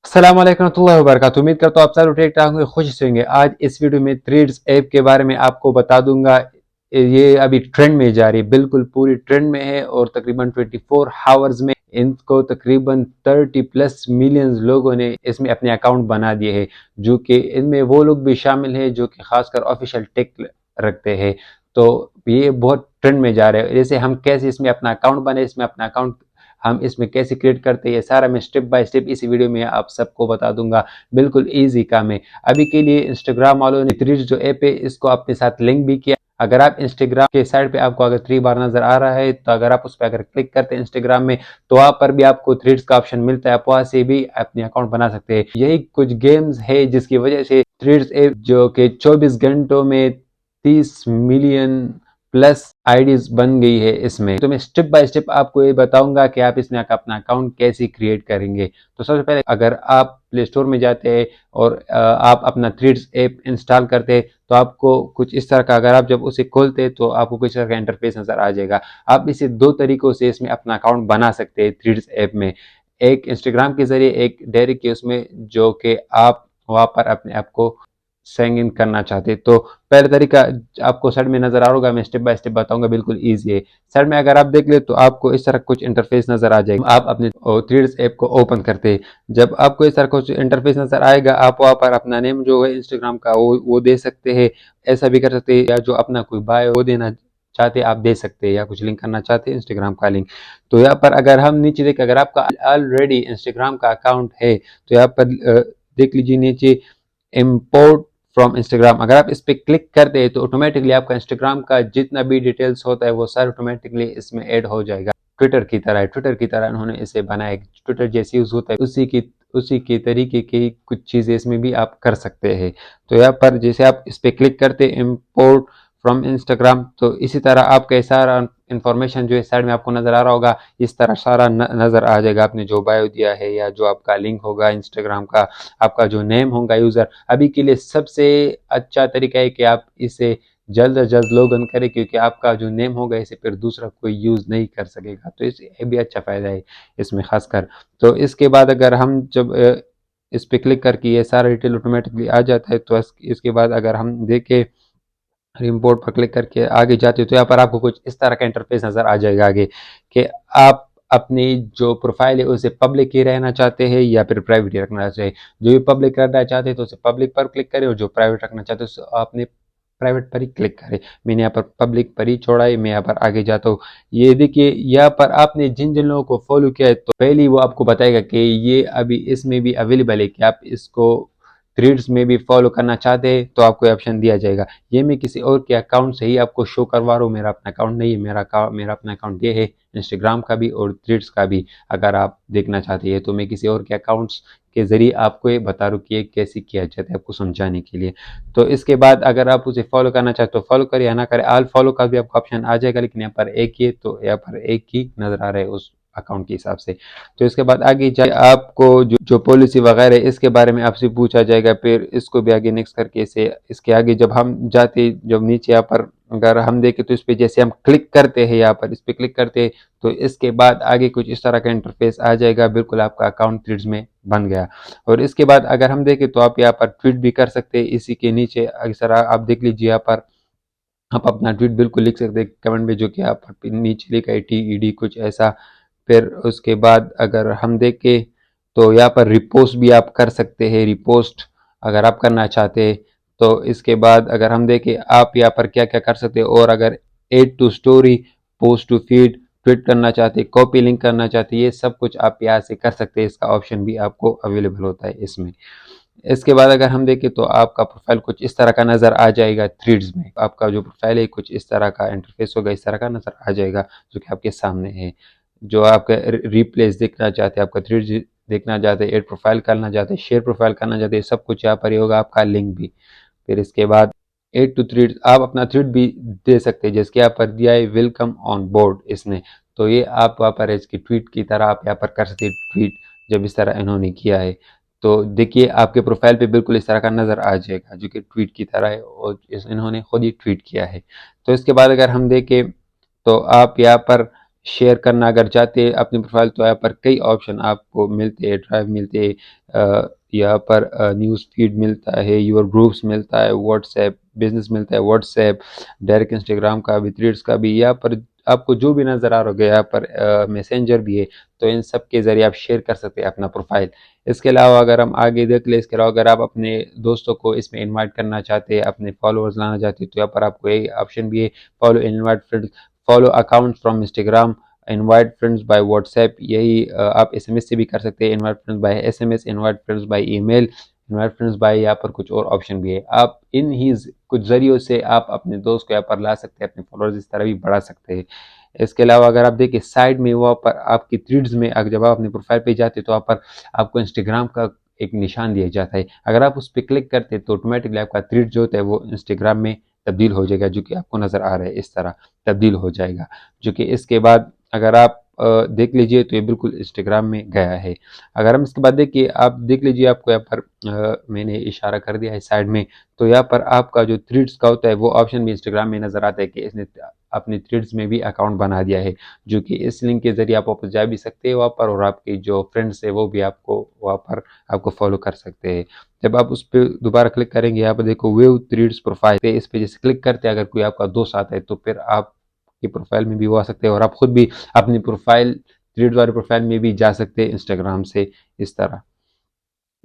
अस्सलाम वालेकुम रहमतुल्लाहि व बरकातुहू। उम्मीद करता हूँ आप सब ठीक ठाक होंगे, खुश से होंगे। आज इस वीडियो में थ्रेड्स ऐप के बारे में आपको बता दूंगा। ये अभी ट्रेंड में जा रही है, बिल्कुल पूरी ट्रेंड में है और तकरीबन 24 आवर्स में इनको तकरीबन 30 प्लस मिलियंस लोगों ने इसमें अपने अकाउंट बना दिए हैं, जो कि इनमें वो लोग भी शामिल हैं जो कि खासकर ऑफिशियल टेक रखते हैं। तो ये बहुत ट्रेंड में जा रहे हैं। जैसे हम कैसे इसमें अपना अकाउंट बने, इसमें अपना अकाउंट हम इसमें कैसे क्रिएट करते हैं, ये सारा मैं स्टेप बाय स्टेप इस वीडियो में आप सबको बता दूंगा। बिल्कुल इजी काम है। अभी के लिए इंस्टाग्राम वालों ने थ्रीड्स जो ऐप है इसको अपने साथ लिंक भी किया। अगर आप इंस्टाग्राम के साइड पे आपको अगर 3 बार नजर आ रहा है, तो अगर आप उस पर अगर क्लिक करते हैं इंस्टाग्राम में, तो वहां पर भी आपको थ्रेड्स का ऑप्शन मिलता है। आप वहां से भी अपने अकाउंट बना सकते हैं। यही कुछ गेम्स है जिसकी वजह से थ्रेड्स ऐप जो कि 24 घंटों में 30 मिलियन प्लस आईडीज बन गई है इसमें। तो मैं स्टेप बाय स्टेप आपको ये बताऊंगा कि आप इसमें अपना अकाउंट कैसे क्रिएट करेंगे। तो सबसे पहले अगर आप प्ले स्टोर में जाते हैं और आप अपना थ्रेड्स ऐप इंस्टॉल करते हैं, तो आपको कुछ इस तरह का, अगर आप जब उसे खोलते हैं तो आपको कुछ तरह का इंटरफेस नजर आ जाएगा। आप इसे दो तरीकों से इसमें अपना अकाउंट बना सकते हैं थ्रेड्स ऐप में। एक इंस्टाग्राम के जरिए, एक डायरेक्ट के उसमें, जो कि आप वहां पर अपने आप को साइन इन करना चाहते हैं। तो पहला तरीका आपको साइड में नजर आ रहा होगा, मैं स्टेप बाय स्टेप बताऊंगा, बिल्कुल ईजी है। साइड में अगर आप देख ले तो आपको इस तरह कुछ इंटरफेस नजर आ जाएगा। आप अपने थ्रेड्स ऐप को ओपन करते हैं, जब आपको इस तरह कुछ इंटरफेस नजर आएगा, आप वहां पर अपना नेम जो है इंस्टाग्राम का वो दे सकते हैं। ऐसा भी कर सकते हैं, या जो अपना कोई बायो वो देना चाहते आप दे सकते हैं, या कुछ लिंक करना चाहते हैं इंस्टाग्राम का लिंक। तो यहाँ पर अगर हम नीचे देखें, अगर आपका ऑलरेडी इंस्टाग्राम का अकाउंट है तो यहाँ पर देख लीजिए नीचे इम्पोर्ट फ्रॉम इंस्टाग्राम। अगर आप इस पर क्लिक करते हैं तो ऑटोमेटिकली आपका इंस्टाग्राम का जितना भी डिटेल्स होता है वो सारा ऑटोमेटिकली इसमें ऐड हो जाएगा। ट्विटर की तरह है, ट्विटर की तरह उन्होंने इसे बनाया। ट्विटर जैसे यूज होता है उसी के तरीके की कुछ चीजें इसमें भी आप कर सकते हैं। तो यहाँ पर जैसे आप इस पर क्लिक करते हैं इम्पोर्ट फ्रॉम इंस्टाग्राम, तो इसी तरह आपका सारा इंफॉर्मेशन जो है साइड में आपको नजर आ रहा होगा, इस तरह सारा नजर आ जाएगा। आपने जो बायो दिया है या जो आपका लिंक होगा इंस्टाग्राम का, आपका जो नेम होगा यूजर। अभी के लिए सबसे अच्छा तरीका है कि आप इसे जल्द से जल्द लॉगिन करें, क्योंकि आपका जो नेम होगा इसे फिर दूसरा कोई यूज नहीं कर सकेगा। तो इसे भी अच्छा फायदा है इसमें खासकर। तो इसके बाद अगर हम जब इस पे क्लिक करके ये सारा डिटेल ऑटोमेटिकली आ जाता है, तो इसके बाद अगर हम देखें रिपोर्ट पर क्लिक करके आगे जाते हो, तो यहाँ पर आपको कुछ इस तरह का इंटरफेस नजर आ जाएगा आगे, कि आप अपनी जो प्रोफाइल है उसे पब्लिक ही रहना चाहते हैं या फिर प्राइवेट ही रखना चाहते हैं। जो भी पब्लिक करना चाहते हैं तो उसे पब्लिक पर क्लिक करें, और जो प्राइवेट रखना चाहते हैं तो आपने प्राइवेट पर ही क्लिक करें। मैंने यहाँ पर पब्लिक पर ही छोड़ा है, मैं यहाँ पर आगे जाता हूँ। ये देखिए, यहाँ पर आपने जिन जिन लोगों को फॉलो किया है, तो पहले ही वो आपको बताएगा कि ये अभी इसमें भी अवेलेबल है, कि आप इसको थ्रेड्स में भी फॉलो करना चाहते हैं तो आपको ऑप्शन दिया जाएगा। ये मैं किसी और के अकाउंट से ही आपको शो करवा रहा हूँ, मेरा अपना अकाउंट नहीं है। मेरा अपना अकाउंट ये है, इंस्टाग्राम का भी और थ्रेड्स का भी। अगर आप देखना चाहते हैं तो मैं किसी और के अकाउंट्स के जरिए आपको ये बता रहा हूँ कि ये कैसे किया जाता है, आपको समझाने के लिए। तो इसके बाद अगर आप उसे फॉलो करना चाहते हो तो फॉलो करें, या ना करें। ऑल फॉलो का भी आपको ऑप्शन आ जाएगा, लेकिन यहाँ पर एक ही है तो यहाँ पर एक ही नजर आ रहा है उस अकाउंट के हिसाब से। तो इसके बाद आगे जाए आपको जो पॉलिसी वगैरह है इसके बारे में आपसे पूछा जाएगा। फिर इसको भी आगे नेक्स्ट करके इसे इसके आगे जब हम जाते, जब नीचे यहाँ पर अगर हम देखें तो इस पे जैसे हम क्लिक करते हैं, यहाँ पर इस पे क्लिक करते हैं, तो इसके बाद आगे कुछ इस तरह का इंटरफेस आ जाएगा। बिल्कुल आपका अकाउंट थ्रेड्स में बन गया। और इसके बाद अगर हम देखें तो आप यहाँ पर ट्वीट भी कर सकते हैं। इसी के नीचे अक्सर आप देख लीजिए, यहाँ पर आप अपना ट्वीट बिल्कुल लिख सकते हैं कमेंट में, जो कि आप नीचे लिखा है TED कुछ ऐसा। फिर उसके बाद अगर हम देखें तो यहाँ पर रिपोस्ट भी आप कर सकते हैं, रिपोस्ट अगर आप करना चाहते हैं। तो इसके बाद अगर हम देखें आप यहाँ पर क्या क्या कर सकते हैं, और अगर add to story, post to feed, tweet करना चाहते हैं, कॉपी लिंक करना चाहते हैं, ये सब कुछ आप यहाँ से कर सकते हैं। इसका ऑप्शन भी आपको अवेलेबल होता है इसमें। इसके बाद अगर हम देखें तो आपका प्रोफाइल कुछ इस तरह का नजर आ जाएगा थ्रेड्स में। आपका जो प्रोफाइल है कुछ इस तरह का इंटरफेस होगा, इस तरह का नजर आ जाएगा, जो कि आपके सामने है। जो आपका रिप्लेस देखना चाहते हैं, आपका थ्रेड्स देखना चाहते हैं, एड प्रोफाइल करना चाहते हैं, शेयर प्रोफाइल करना चाहते हैं, सब कुछ यहाँ पर ही होगा, आपका लिंक भी। फिर इसके बाद एड टू थ्रेड, आप अपना थ्रेड भी दे सकते हैं, जिसके यहाँ पर दिया है वेलकम ऑन बोर्ड इसने। तो ये आप वहाँ पर इसकी ट्वीट की तरह आप यहाँ पर कर सकते हैं ट्वीट, जब इस तरह इन्होंने किया है। तो देखिए आपके प्रोफाइल पे बिल्कुल इस तरह का नजर आ जाएगा, जो कि ट्वीट की तरह है, और इन्होंने खुद ही ट्वीट किया है। तो इसके बाद अगर हम देखें तो आप यहाँ पर शेयर करना अगर चाहते हैं अपनी प्रोफाइल, तो यहाँ पर कई ऑप्शन आपको मिलते हैं, ड्राइव मिलते हैं, यहाँ पर न्यूज़ फीड मिलता है, योर ग्रुप्स मिलता है, व्हाट्सएप बिजनेस मिलता है, व्हाट्सएप डायरेक्ट, इंस्टाग्राम का भी, थ्रेड्स का भी, यहाँ पर आपको जो भी नज़र आ रहा होगा, यहाँ पर मैसेंजर भी है, तो इन सब के ज़रिए आप शेयर कर सकते हैं अपना प्रोफाइल। इसके अलावा अगर हम आगे देख लें, इसके अलावा अगर आप अपने दोस्तों को इसमें इनवाइट करना चाहते हैं, अपने फॉलोअर्स लाना चाहते हैं, तो यहाँ पर आपको ये ऑप्शन भी है, follow invite friends, follow account from Instagram, invite friends by WhatsApp, यही आप एसएमएस से भी कर सकते हैं, invite friends by SMS, invite friends by email, invite friends by, यहाँ पर कुछ और ऑप्शन भी है। आप इन ही कुछ जरियों से आप अपने दोस्त को यहाँ पर ला सकते हैं, अपने फॉलोअर्स इस तरह भी बढ़ा सकते हैं। इसके अलावा अगर आप देखिए साइड में वहाँ पर आपकी थ्रेड्स में, अगर जब आप अपने प्रोफाइल पे जाते हैं तो वहाँ पर आपको इंस्टाग्राम का एक निशान दिया जाता है, अगर आप उस पर क्लिक करते हैं तो ऑटोमेटिकली आपका थ्रेड जो होता है वो इंस्टाग्राम में तब्दील हो जाएगा, जो कि आपको नज़र आ रहा है इस तरह तब्दील हो जाएगा। जो कि इसके बाद अगर आप देख लीजिए तो ये बिल्कुल इंस्टाग्राम में गया है। अगर हम इसके बाद देखिए, आप देख लीजिए, आपको यहाँ पर मैंने इशारा कर दिया है साइड में, तो यहाँ पर आपका जो थ्रेड्स का होता है वो ऑप्शन भी इंस्टाग्राम में नज़र आता है कि इसने अपने थ्रेड्स में भी अकाउंट बना दिया है, जो कि इस लिंक के जरिए आप वापस जा भी सकते हैं वहाँ पर, और आपके जो फ्रेंड्स है वो भी आपको वहाँ पर आपको फॉलो कर सकते हैं। जब आप उस पर दोबारा क्लिक करेंगे, यहाँ पर देखो व्यू थ्रेड्स प्रोफाइल पे, इस पे जैसे क्लिक करते हैं, अगर कोई आपका दोस्त आता है तो फिर आपकी प्रोफाइल में भी वो आ सकते हैं, और आप खुद भी अपनी प्रोफाइल थ्रेड्स वाली प्रोफाइल में भी जा सकते हैं इंस्टाग्राम से इस तरह।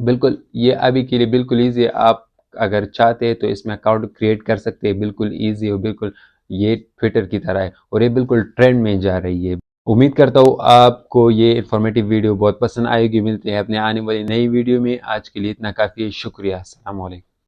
बिल्कुल, ये अभी के लिए बिल्कुल ईज़ी है, आप अगर चाहते हैं तो इसमें अकाउंट क्रिएट कर सकते हैं, बिल्कुल ईज़ी है, बिल्कुल ये ट्विटर की तरह है, और ये बिल्कुल ट्रेंड में जा रही है। उम्मीद करता हूँ आपको ये इन्फॉर्मेटिव वीडियो बहुत पसंद आएगी। मिलते हैं अपने आने वाली नई वीडियो में, आज के लिए इतना काफ़ी है, शुक्रिया, अस्सलाम वालेकुम।